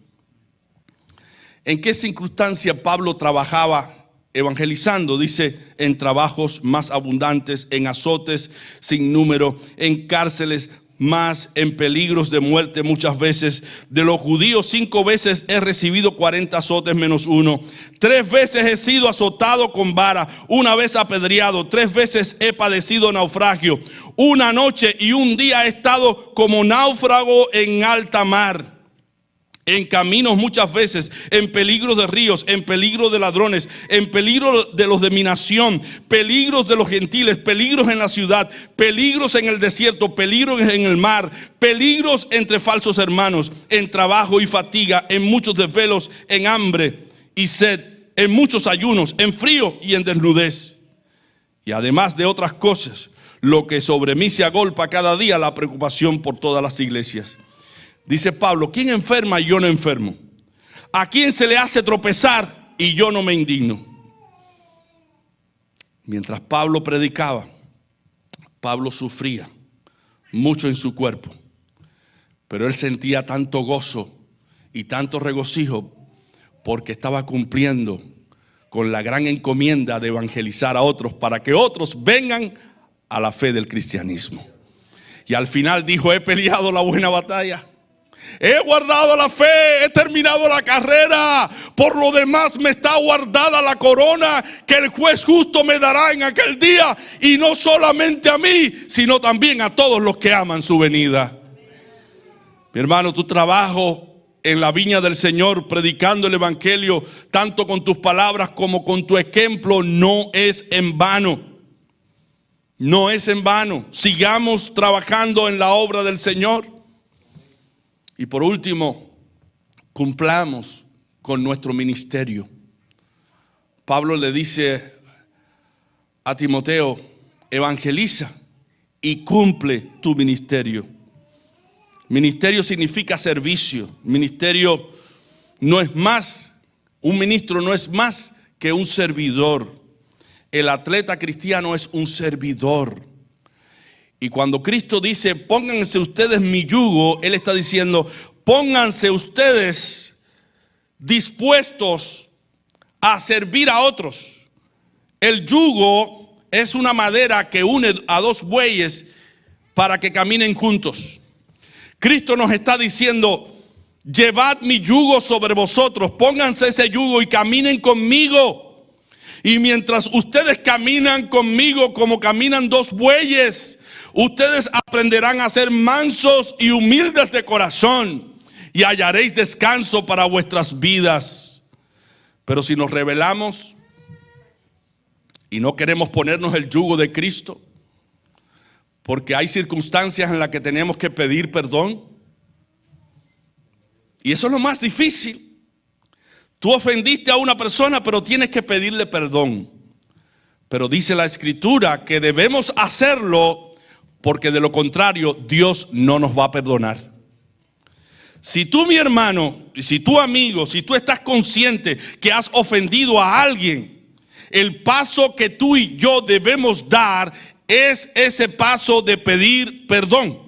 ¿En qué circunstancia Pablo trabajaba evangelizando? Dice: en trabajos más abundantes, en azotes sin número, en cárceles más, en peligros de muerte muchas veces. De los judíos 5 veces he recibido 40 azotes menos 1. 3 veces he sido azotado con vara, 1 vez apedreado, 3 veces he padecido naufragio. 1 noche y 1 día he estado como náufrago en alta mar. En caminos muchas veces, en peligros de ríos, en peligro de ladrones, en peligro de los de mi nación, peligros de los gentiles, peligros en la ciudad, peligros en el desierto, peligros en el mar, peligros entre falsos hermanos, en trabajo y fatiga, en muchos desvelos, en hambre y sed, en muchos ayunos, en frío y en desnudez. Y además de otras cosas, lo que sobre mí se agolpa cada día, la preocupación por todas las iglesias. Dice Pablo: ¿quién enferma y yo no enfermo? ¿A quién se le hace tropezar y yo no me indigno? Mientras Pablo predicaba, Pablo sufría mucho en su cuerpo, pero él sentía tanto gozo y tanto regocijo porque estaba cumpliendo con la gran encomienda de evangelizar a otros para que otros vengan a la fe del cristianismo. Y al final dijo: he peleado la buena batalla. He guardado la fe, he terminado la carrera. Por lo demás me está guardada la corona que el juez justo me dará en aquel día. Y no solamente a mí, sino también a todos los que aman su venida. Mi hermano, tu trabajo en la viña del Señor, predicando el evangelio, tanto con tus palabras como con tu ejemplo, no es en vano. No es en vano. Sigamos trabajando en la obra del Señor. Y por último, cumplamos con nuestro ministerio. Pablo le dice a Timoteo: evangeliza y cumple tu ministerio. Ministerio significa servicio. Ministerio no es más, un ministro no es más que un servidor. El atleta cristiano es un servidor. Y cuando Cristo dice: pónganse ustedes mi yugo, Él está diciendo: pónganse ustedes dispuestos a servir a otros. El yugo es una madera que une a dos bueyes para que caminen juntos. Cristo nos está diciendo: llevad mi yugo sobre vosotros, pónganse ese yugo y caminen conmigo. Y mientras ustedes caminan conmigo como caminan dos bueyes, ustedes aprenderán a ser mansos y humildes de corazón y hallaréis descanso para vuestras vidas. Pero si nos rebelamos y no queremos ponernos el yugo de Cristo, porque hay circunstancias en las que tenemos que pedir perdón, y eso es lo más difícil. Tú ofendiste a una persona, pero tienes que pedirle perdón. Pero dice la Escritura que debemos hacerlo, porque de lo contrario Dios no nos va a perdonar. Si tú, mi hermano, y si tú, amigo, si tú estás consciente que has ofendido a alguien, el paso que tú y yo debemos dar es ese paso de pedir perdón.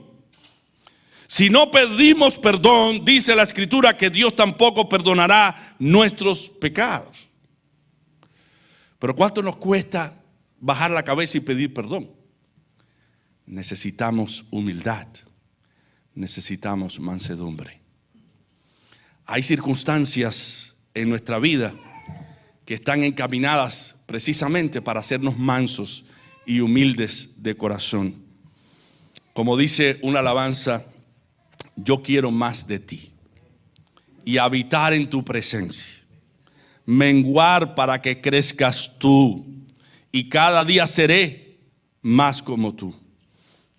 Si no pedimos perdón, dice la Escritura que Dios tampoco perdonará nuestros pecados. Pero ¿cuánto nos cuesta bajar la cabeza y pedir perdón? Necesitamos humildad, necesitamos mansedumbre. Hay circunstancias en nuestra vida que están encaminadas precisamente para hacernos mansos y humildes de corazón. Como dice una alabanza: yo quiero más de ti y habitar en tu presencia, menguar para que crezcas tú, y cada día seré más como tú.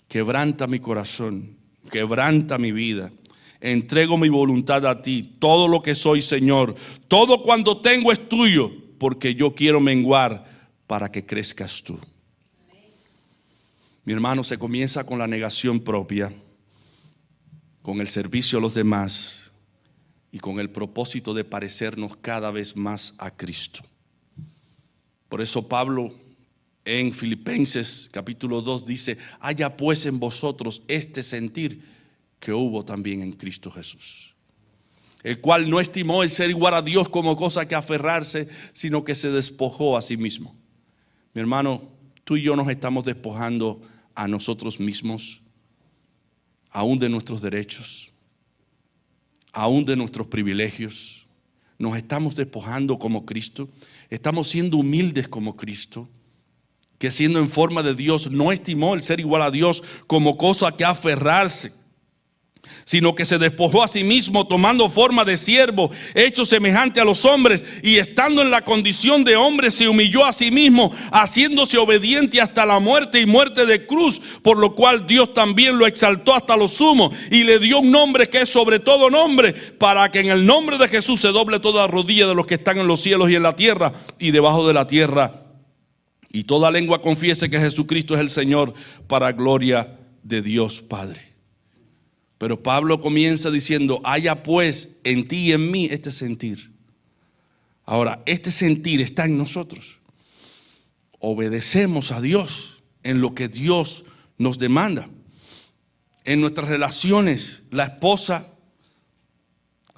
Quebranta mi corazón, quebranta mi vida, entrego mi voluntad a ti. Todo lo que soy, Señor, todo cuanto tengo es tuyo, porque yo quiero menguar para que crezcas tú. Mi hermano, se comienza con la negación propia, con el servicio a los demás y con el propósito de parecernos cada vez más a Cristo. Por eso Pablo en Filipenses capítulo 2 dice: haya pues en vosotros este sentir que hubo también en Cristo Jesús, el cual no estimó el ser igual a Dios como cosa que aferrarse, sino que se despojó a sí mismo. Mi hermano, tú y yo nos estamos despojando a nosotros mismos, aún de nuestros derechos, aún de nuestros privilegios. Nos estamos despojando como Cristo. Estamos siendo humildes como Cristo, que siendo en forma de Dios no estimó el ser igual a Dios como cosa que aferrarse, sino que se despojó a sí mismo, tomando forma de siervo, hecho semejante a los hombres, y estando en la condición de hombre se humilló a sí mismo, haciéndose obediente hasta la muerte y muerte de cruz, por lo cual Dios también lo exaltó hasta lo sumo y le dio un nombre que es sobre todo nombre, para que en el nombre de Jesús se doble toda rodilla de los que están en los cielos y en la tierra y debajo de la tierra, y toda lengua confiese que Jesucristo es el Señor, para gloria de Dios Padre. Pero Pablo comienza diciendo: haya pues en ti y en mí este sentir. Ahora, este sentir está en nosotros. Obedecemos a Dios en lo que Dios nos demanda. En nuestras relaciones, la esposa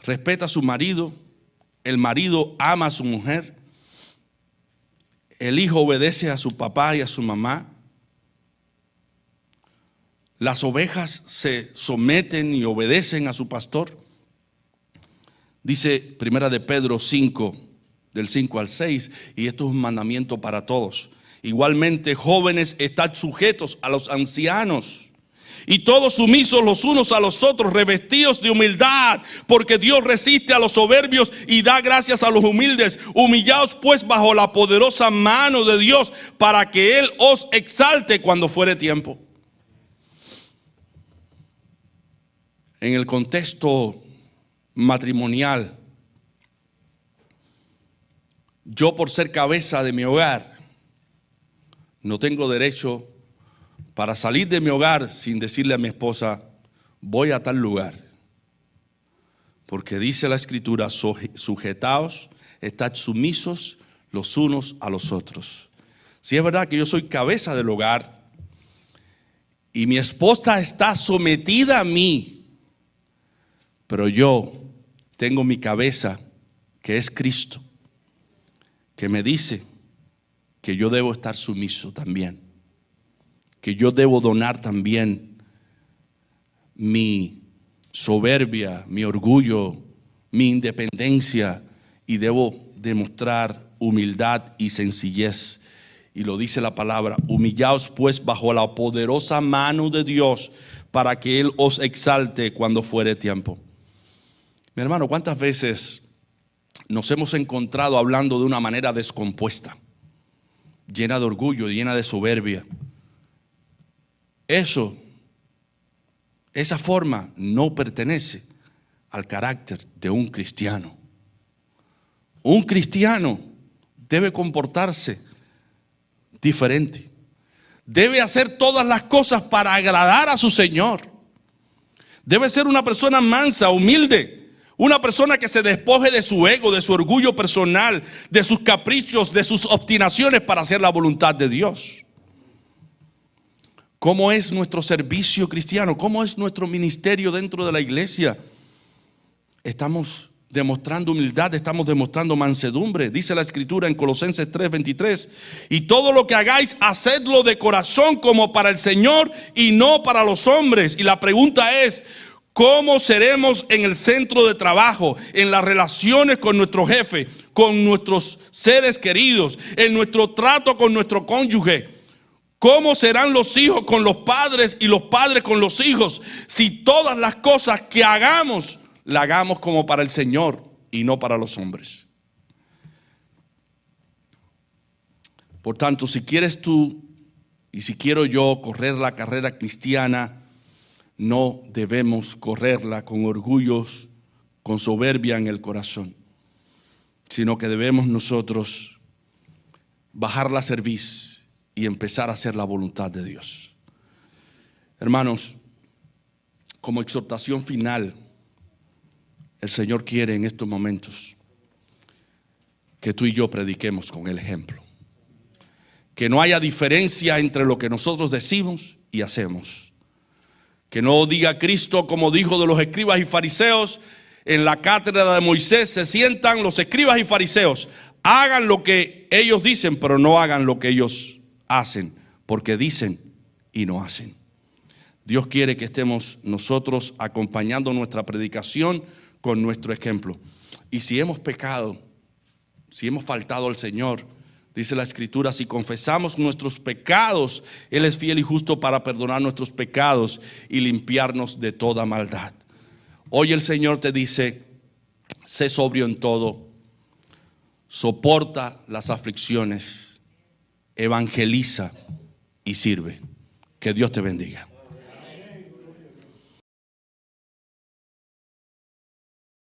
respeta a su marido, el marido ama a su mujer, el hijo obedece a su papá y a su mamá. Las ovejas se someten y obedecen a su pastor. Dice Primera de Pedro 5, del 5 al 6, y esto es un mandamiento para todos. Igualmente, jóvenes, estad sujetos a los ancianos, y todos sumisos los unos a los otros, revestidos de humildad, porque Dios resiste a los soberbios y da gracias a los humildes. Humillaos pues bajo la poderosa mano de Dios, para que Él os exalte cuando fuere tiempo. En el contexto matrimonial, yo, por ser cabeza de mi hogar, no tengo derecho para salir de mi hogar sin decirle a mi esposa: voy a tal lugar. Porque dice la Escritura: sujetaos, estad sumisos los unos a los otros. Si es verdad que yo soy cabeza del hogar y mi esposa está sometida a mí, pero yo tengo mi cabeza, que es Cristo, que me dice: que yo debo estar sumiso también, que yo debo donar también mi soberbia, mi orgullo, mi independencia, y debo demostrar humildad y sencillez. Y lo dice la palabra: humillaos pues bajo la poderosa mano de Dios, para que Él os exalte cuando fuere tiempo. Mi hermano, ¿cuántas veces nos hemos encontrado hablando de una manera descompuesta, llena de orgullo, llena de soberbia? Esa forma no pertenece al carácter de un cristiano. Un cristiano debe comportarse diferente. Debe hacer todas las cosas para agradar a su Señor. Debe ser una persona mansa, humilde, una persona que se despoje de su ego, de su orgullo personal, de sus caprichos, de sus obstinaciones para hacer la voluntad de Dios. ¿Cómo es nuestro servicio cristiano? ¿Cómo es nuestro ministerio dentro de la iglesia? Estamos demostrando humildad, estamos demostrando mansedumbre. Dice la escritura en Colosenses 3:23: y todo lo que hagáis, hacedlo de corazón como para el Señor y no para los hombres. Y la pregunta es: ¿cómo seremos en el centro de trabajo, en las relaciones con nuestro jefe, con nuestros seres queridos, en nuestro trato con nuestro cónyuge? ¿Cómo serán los hijos con los padres y los padres con los hijos, si todas las cosas que hagamos la hagamos como para el Señor y no para los hombres? Por tanto, si quieres tú y si quiero yo correr la carrera cristiana, no debemos correrla con orgullos, con soberbia en el corazón, sino que debemos nosotros bajar la cerviz y empezar a hacer la voluntad de Dios. Hermanos, como exhortación final, el Señor quiere en estos momentos que tú y yo prediquemos con el ejemplo. Que no haya diferencia entre lo que nosotros decimos y hacemos. Que no diga Cristo como dijo de los escribas y fariseos: en la cátedra de Moisés se sientan los escribas y fariseos. Hagan lo que ellos dicen, pero no hagan lo que ellos hacen, porque dicen y no hacen. Dios quiere que estemos nosotros acompañando nuestra predicación con nuestro ejemplo. Y si hemos pecado, si hemos faltado al Señor, dice la escritura: si confesamos nuestros pecados, Él es fiel y justo para perdonar nuestros pecados y limpiarnos de toda maldad. Hoy el Señor te dice: sé sobrio en todo, soporta las aflicciones, evangeliza y sirve. Que Dios te bendiga.